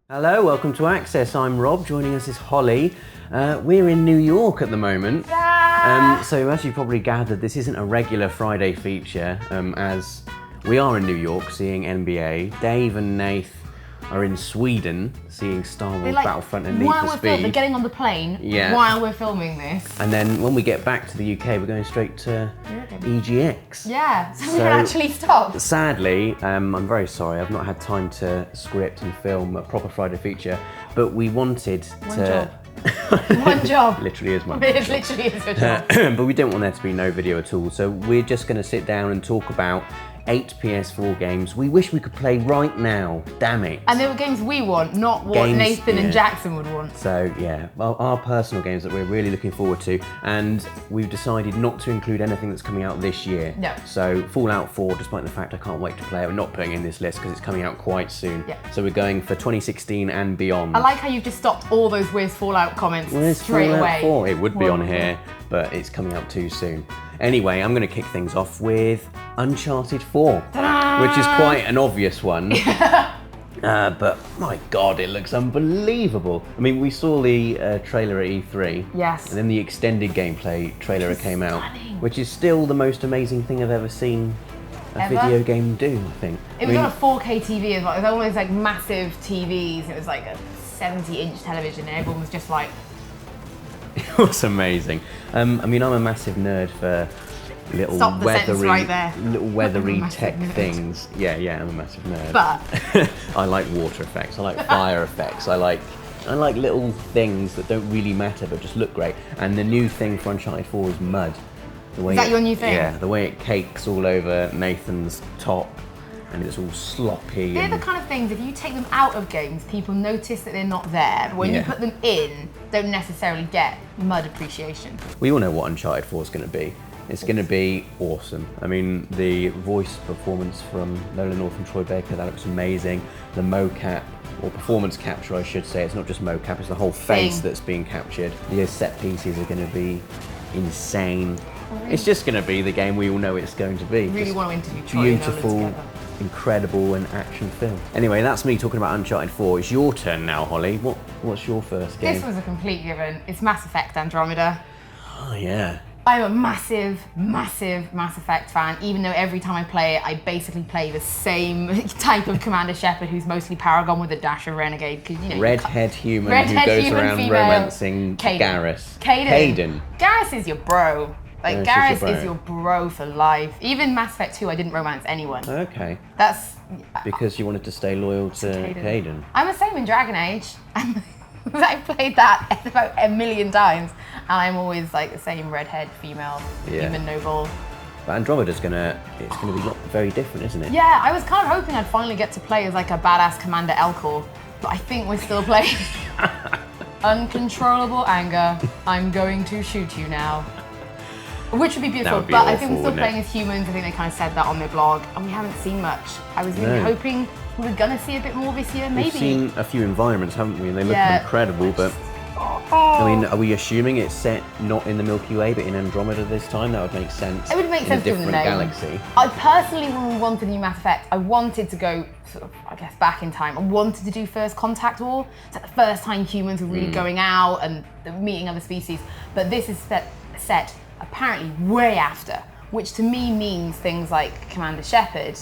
Hello, welcome to Access. I'm Rob. Joining us is Hollie. We're in New York at the moment. So as you probably gathered, this isn't a regular Friday feature, as we are in New York seeing NBA. Dave and Nath are in Sweden seeing Star Wars Battlefront and Need for Speed. They're getting on the plane while we're filming this. And then when we get back to the UK, we're going straight to EGX. Yeah, so we don't actually stop. Sadly, I'm very sorry, I've not had time to script and film a proper Friday feature, but we wanted to... One job. Literally is one It job. literally is a job. But we didn't want there to be no video at all, so we're just going to sit down and talk about 8 PS4 games we wish we could play right now. Dammit. And they were games we want, not what Nathan and Jackson would want. So yeah, well, our personal games that we're really looking forward to, and we've decided not to include anything that's coming out this year. No. So Fallout 4, despite the fact I can't wait to play it, we're not putting in this list because it's coming out quite soon. Yeah. So we're going for 2016 and beyond. I like how you've just stopped all those Where's Fallout comments straight Fallout away. 4? It would be on here, but it's coming out too soon. Anyway, I'm going to kick things off with Uncharted 4, which is quite an obvious one. But my God, it looks unbelievable. I mean, we saw the trailer at E3. Yes. And then the extended gameplay trailer came out, stunning. which is still the most amazing thing I've ever seen a video game do, I think. It was on a 4K TV as well. It was almost like massive TVs. It was like a 70-inch television, and everyone was just like... It was amazing. I mean, I'm a massive nerd for little weathery tech things. Yeah, I'm a massive nerd. But I like water effects. I like fire effects. I like little things that don't really matter but just look great. And the new thing for Uncharted 4 is mud. Is that your new thing? Yeah, the way it cakes all over Nathan's top. And it's all sloppy. They're the kind of things, if you take them out of games, people notice that they're not there. But when you put them in, don't necessarily get mud appreciation. We all know what Uncharted 4 is going to be. It's going to be awesome. I mean, the voice performance from Nolan North and Troy Baker, that looks amazing. The mocap, or performance capture I should say, it's not just mocap, it's the whole face that's being captured. The set pieces are going to be insane. It's just going to be the game we all know it's going to be. I really want to interview Troy and Nolan together. Incredible and action film. Anyway, that's me talking about Uncharted 4. It's your turn now, Hollie. What's your first game? This was a complete given. It's Mass Effect Andromeda. Oh yeah. I'm a massive Mass Effect fan, even though every time I play it, I basically play the same type of Commander Shepard who's mostly Paragon with a dash of Renegade. Because Redhead human who goes around romancing Garrus. Caden. Garrus is your bro. Like, Garrus is your bro for life. Even Mass Effect 2, I didn't romance anyone. Okay. That's... Because you wanted to stay loyal to Caden. I'm the same in Dragon Age. I've played that about 1 million times, and I'm always like the same redhead female, human noble. But Andromeda's gonna be very different, isn't it? Yeah, I was kind of hoping I'd finally get to play as like a badass Commander Elcor, but I think we're still playing uncontrollable anger. I'm going to shoot you now. Which would be beautiful, but I think we're still playing as humans. I think they kind of said that on their blog, and we haven't seen much. I was really hoping we were gonna see a bit more this year, maybe. We've seen a few environments, haven't we? And they look incredible, but I mean, are we assuming it's set not in the Milky Way, but in Andromeda this time? That would make sense. It would make sense given the name. Galaxy. I personally, when we wanted new Mass Effect, I wanted to go sort of, I guess, back in time. I wanted to do First Contact War. It's like the first time humans were really going out and meeting other species. But this is set apparently way after, which to me means things like Commander Shepard,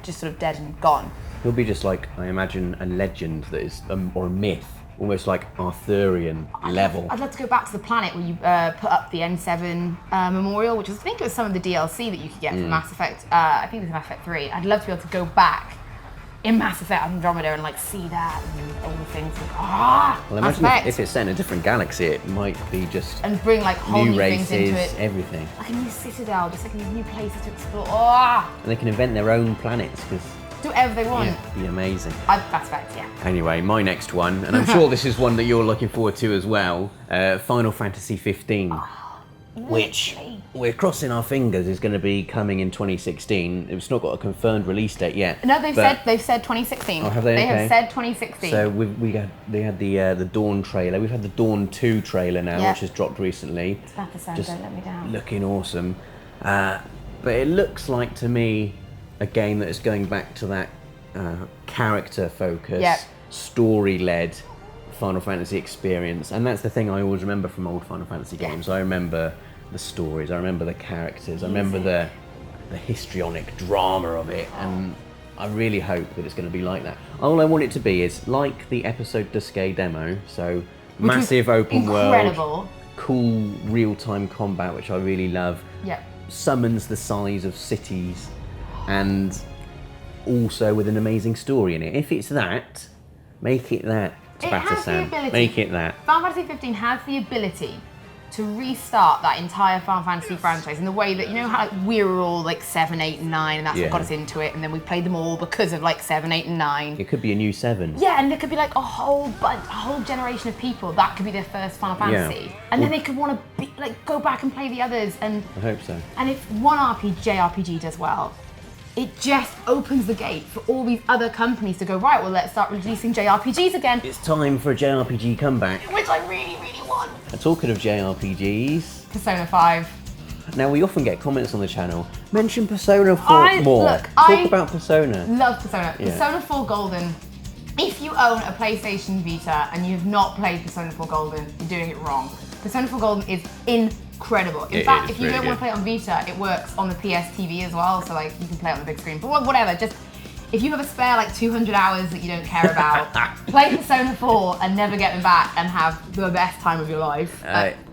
just sort of dead and gone. He'll be just like, I imagine, a legend that is, or a myth, almost like Arthurian level. I'd love to go back to the planet where you put up the N7 memorial, which I think it was some of the DLC that you could get from Mass Effect. I think it was Mass Effect 3. I'd love to be able to go back in Mass Effect Andromeda and like see that and all the things. Like, well, imagine if it's set in a different galaxy, it might be just and bring like whole new races, things into it. Everything. Like a new citadel, just like new places to explore. And they can invent their own planets because do whatever they want. Yeah, it'd be amazing. Mass Effect, yeah. Anyway, my next one, and I'm sure this is one that you're looking forward to as well. Final Fantasy 15. Which we're crossing our fingers is going to be coming in 2016. It's not got a confirmed release date yet. No, they've said 2016. Oh, have they? They have said 2016. So they had the Dawn trailer. We've had the Dawn 2 trailer now, which has dropped recently. It's about to sound Don't Let Me Down. Looking awesome. But it looks like to me a game that is going back to that character focus. Yep. story-led Final Fantasy experience, and that's the thing I always remember from old Final Fantasy games. I remember the stories, I remember the characters, I remember the histrionic drama of it, and I really hope that it's going to be like that. All I want it to be is like the episode Duske demo, so massive open world, cool real-time combat, which I really love. Yeah. Summons the size of cities, and also with an amazing story in it. If it's that, make it that. It has the ability. Make it that. Final Fantasy 15 has the ability to restart that entire Final Fantasy franchise in the way that, you know how we were all like 7, 8, and 9, and that's what got us into it, and then we played them all because of like 7, 8, and 9. It could be a new 7. Yeah, and there could be like a whole generation of people that could be their first Final Fantasy, and then they could want to go back and play the others. And I hope so. And if one JRPG does well, it just opens the gate for all these other companies to go, right, well, let's start releasing JRPGs again. It's time for a JRPG comeback. Which I really, really want. And talking of JRPGs... Persona 5. Now, we often get comments on the channel, mention Persona 4 more. Talk about Persona. Love Persona. Yeah. Persona 4 Golden. If you own a PlayStation Vita and you have not played Persona 4 Golden, you're doing it wrong. Persona 4 Golden is incredible. In fact, if you don't want to play it on Vita, it works on the PS TV as well, so like you can play it on the big screen. But whatever, just if you have a spare like 200 hours that you don't care about, play Persona 4 and never get them back and have the best time of your life.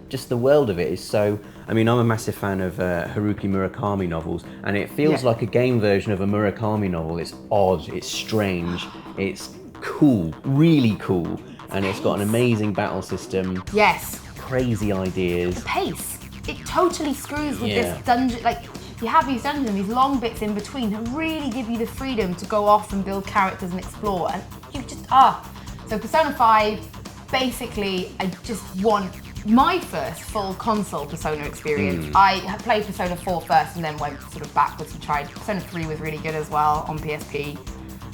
Just the world of it is so... I mean, I'm a massive fan of Haruki Murakami novels, and it feels like a game version of a Murakami novel. It's odd, it's strange, it's cool, really cool, and it's got an amazing battle system. Yes. Crazy ideas. The pace. It totally screws with this dungeon. Like, you have these dungeons and these long bits in between that really give you the freedom to go off and build characters and explore, and you just So Persona 5, basically, I just want my first full console Persona experience. I had played Persona 4 first and then went sort of backwards and tried. Persona 3 was really good as well on PSP,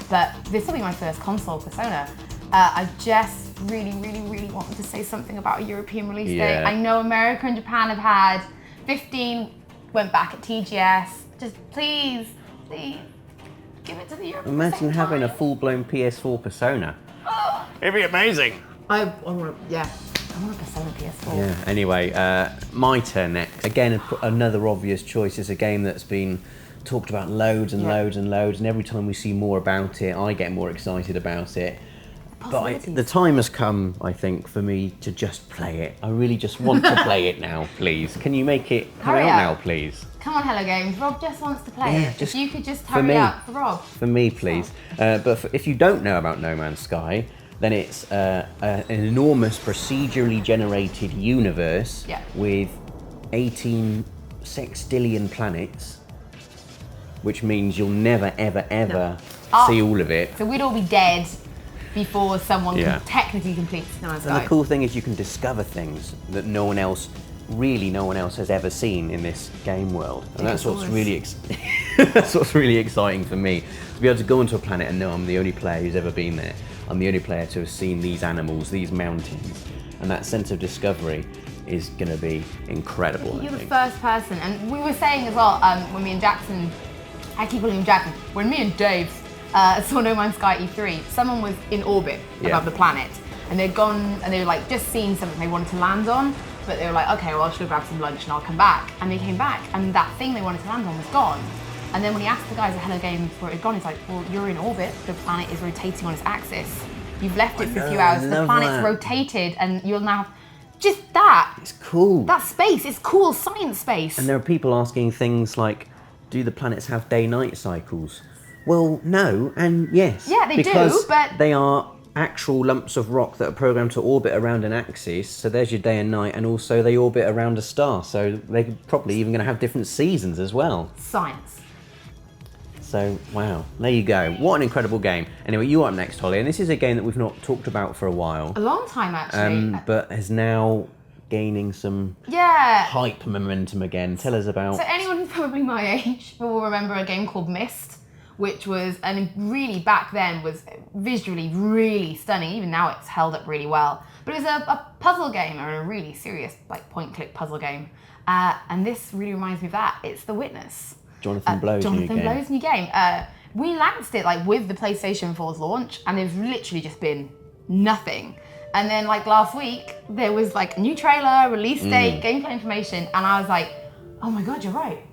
but this will be my first console Persona. I just really, really, really wanted to say something about a European release date. I know America and Japan have had 15, went back at TGS. Just please, give it to the European. Imagine having a full-blown PS4 Persona. It'd be amazing. I want a Persona PS4. Yeah, anyway, my turn next. Again, another obvious choice. Is a game that's been talked about loads and loads and loads, and every time we see more about it, I get more excited about it. But the time has come, I think, for me to just play it. I really just want to play it now, please. Can you make it come out now, please? Come on, Hello Games. Rob just wants to play it. If you could just for hurry me. up for Rob. For me, please. If you don't know about No Man's Sky, then it's an enormous procedurally generated universe with 18 sextillion planets, which means you'll never, ever, ever see all of it. So we'd all be dead before someone can technically complete No Man's Sky. And the cool thing is you can discover things that no one else has ever seen in this game world, and that's what's really that's what's really exciting for me, to be able to go onto a planet and know I'm the only player who's ever been there. I'm the only player to have seen these animals, these mountains, and that sense of discovery is going to be incredible. You're the first person, and we were saying as well when me and Jackson, I keep calling him Jackson, when me and Dave saw No Man's Sky E3, someone was in orbit above the planet, and they'd gone and they were like just seen something they wanted to land on, but they were like, okay, well, I'll just go grab some lunch and I'll come back. And they came back, and that thing they wanted to land on was gone. And then when he asked the guys at Hello Games where it had gone, he's like, well, you're in orbit, the planet is rotating on its axis. You've left it for a few hours, the planet's rotated, and you'll now have just that. It's cool. That space, it's cool science space. And there are people asking things like, do the planets have day-night cycles? Well, no, and yes. Yeah, they because do, but they are actual lumps of rock that are programmed to orbit around an axis, so there's your day and night, and also they orbit around a star, so they're probably even going to have different seasons as well. Science. So, wow, there you go. What an incredible game. Anyway, you're up next, Holly, and this is a game that we've not talked about for a while. A long time, actually. But is now gaining some hype momentum again. Tell us about... So anyone probably my age will remember a game called Myst, which was, and really back then was visually really stunning. Even now it's held up really well. But it was a puzzle game, or a really serious like point-click puzzle game. And this really reminds me of that. It's The Witness. Jonathan Blow's new game. Blow's new game. we announced it like with the PlayStation 4's launch, and there's literally just been nothing. And then like last week, there was like a new trailer, release date, gameplay information, and I was like, oh my God, you're right.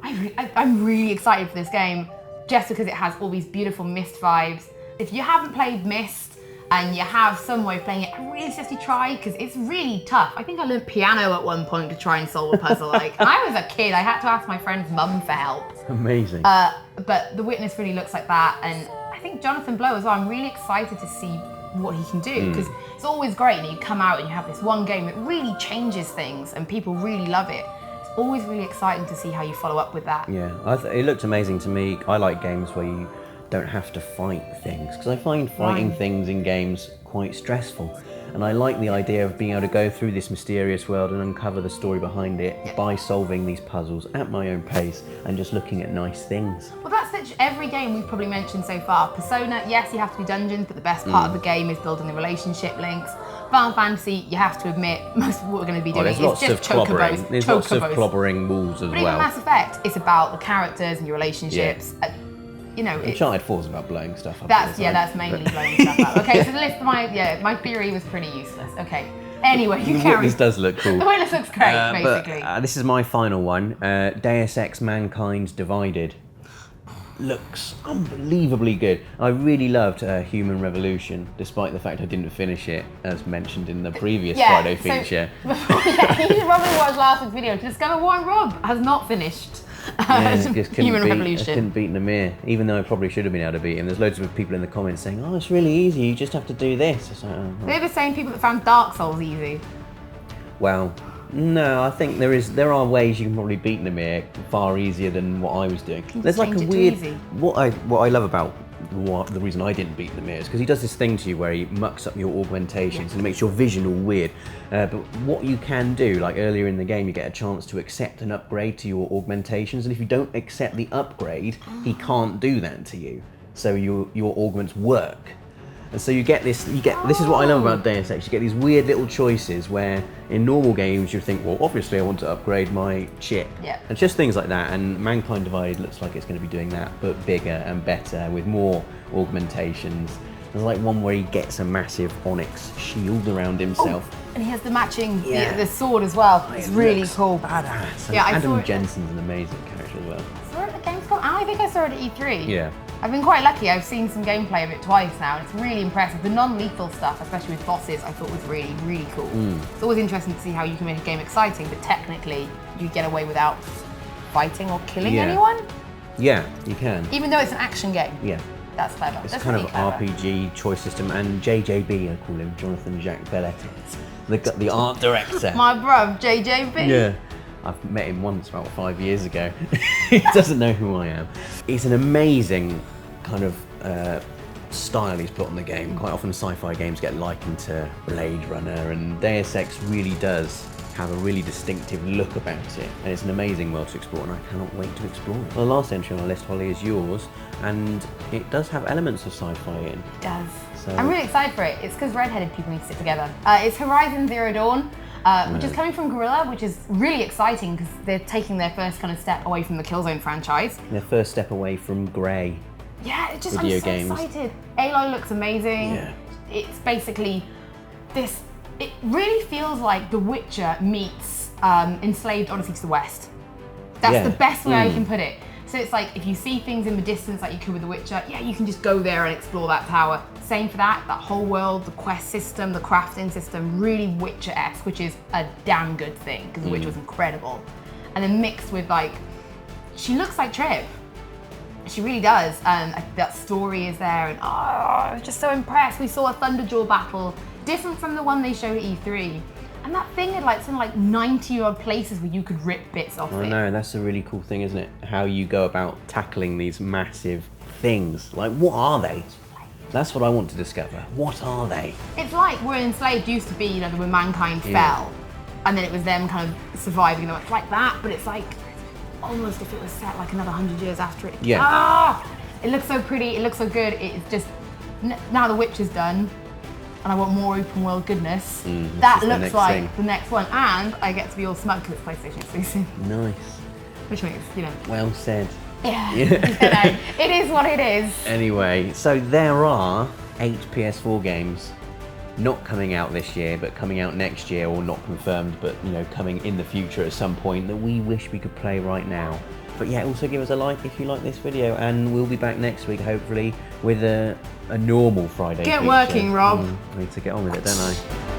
I'm really excited for this game, just because it has all these beautiful Myst vibes. If you haven't played Myst, and you have some way of playing it, I really suggest you try, because it's really tough. I think I learned piano at one point to try and solve a puzzle. Like, and I was a kid, I had to ask my friend's mum for help. Amazing. But The Witness really looks like that, and I think Jonathan Blow as well, I'm really excited to see what he can do, because it's always great, and you come out and you have this one game that really changes things, and people really love it. It's always really exciting to see how you follow up with that. Yeah, it looked amazing to me. I like games where you don't have to fight things, because I find fighting things in games quite stressful, and I like the idea of being able to go through this mysterious world and uncover the story behind it by solving these puzzles at my own pace and just looking at nice things. Well, that's literally every game we've probably mentioned so far. Persona, yes, you have to do dungeons, but the best part of the game is building the relationship links. Final Fantasy, you have to admit, most of what we're going to be doing is just chocobos. There's lots of clobbering walls as but even Mass Effect, it's about the characters and your relationships. You know, Uncharted 4 is about blowing stuff up. That's mainly blowing stuff up. Okay, so the list of my theory was pretty useless. Okay, anyway, you carry. This does look cool. The witness looks great, basically. But, this is my final one. Deus Ex: Mankind Divided looks unbelievably good. I really loved Human Revolution, despite the fact I didn't finish it, as mentioned in the previous Friday feature. You should probably watch last week's video to discover why Rob has not finished. Human Revolution. I couldn't beat Namir, even though I probably should have been able to beat him. There's loads of people in the comments saying, "Oh, it's really easy. You just have to do this." It's like, They're the same people that found Dark Souls easy. Well, no, I think there are ways you can probably beat Namir far easier than what I was doing. There's like a weird. What I love about the reason I didn't beat Namir is because he does this thing to you where he mucks up your augmentations and it makes your vision all weird. But what you can do, like earlier in the game, you get a chance to accept an upgrade to your augmentations, and if you don't accept the upgrade, he can't do that to you. So your augments work. And so this is what I love about Deus Ex. You get these weird little choices where in normal games you think, well, obviously I want to upgrade my chip. Yeah. And just things like that. And Mankind Divided looks like it's going to be doing that, but bigger and better with more augmentations. There's like one where he gets a massive onyx shield around himself. Oh, and he has the matching the sword as well. It's really cool. Badass. And Adam Jensen's an amazing character as well. I saw it at the Gamescom, and I think I saw it at E3. Yeah. I've been quite lucky. I've seen some gameplay of it twice now, and it's really impressive. The non-lethal stuff, especially with bosses, I thought was really, really cool. It's always interesting to see how you can make a game exciting, but technically you get away without fighting or killing anyone. Yeah, you can. Even though it's an action game. Yeah. That's clever. It's kind of RPG choice system, and JJB, I call him, Jonathan Jacques Belletti, the art director. My bruv, JJB. Yeah. I've met him once about 5 years ago. He doesn't know who I am. It's an amazing kind of style he's put on the game. Quite often sci-fi games get likened to Blade Runner, and Deus Ex really does have a really distinctive look about it, and it's an amazing world to explore, and I cannot wait to explore it. Well, the last entry on our list, Holly, is yours, and it does have elements of sci-fi in. It does. So I'm really excited for it. It's because redheaded people need to sit together. It's Horizon Zero Dawn. Which is coming from Guerrilla, which is really exciting because they're taking their first kind of step away from the Killzone franchise. Their first step away from grey. Yeah, I'm so games. excited. Aloy looks amazing. Yeah. It's basically this. It really feels like The Witcher meets Enslaved Odyssey to the West. That's the best way I can put it. So it's like if you see things in the distance like you could with The Witcher, you can just go there and explore that tower. Same for that whole world, the quest system, the crafting system, really Witcher-esque, which is a damn good thing because The Witcher was incredible. And then mixed with she looks like Tripp. She really does. And that story is there, and I was just so impressed. We saw a Thunderjaw battle, different from the one they showed at E3. And that thing had something like 90 odd places where you could rip bits off it. I know, that's a really cool thing, isn't it? How you go about tackling these massive things. Like, what are they? That's what I want to discover. What are they? It's like where Enslaved used to be, when mankind fell, and then it was them kind of surviving. It's like that, but it's like almost if it was set like another 100 years after it. Yeah. It looks so pretty. It looks so good. It's just now The Witcher's done, and I want more open world goodness. That looks like the next one, and I get to be all smug because it's PlayStation exclusive. Nice. Which means, Well said. Yeah, you know, it is what it is. Anyway, so there are 8 PS4 games not coming out this year, but coming out next year, or not confirmed, but you know, coming in the future at some point that we wish we could play right now. But yeah, also give us a like if you like this video, and we'll be back next week, hopefully, with a normal Friday Get feature. working, Rob. I need to get on with it, don't I?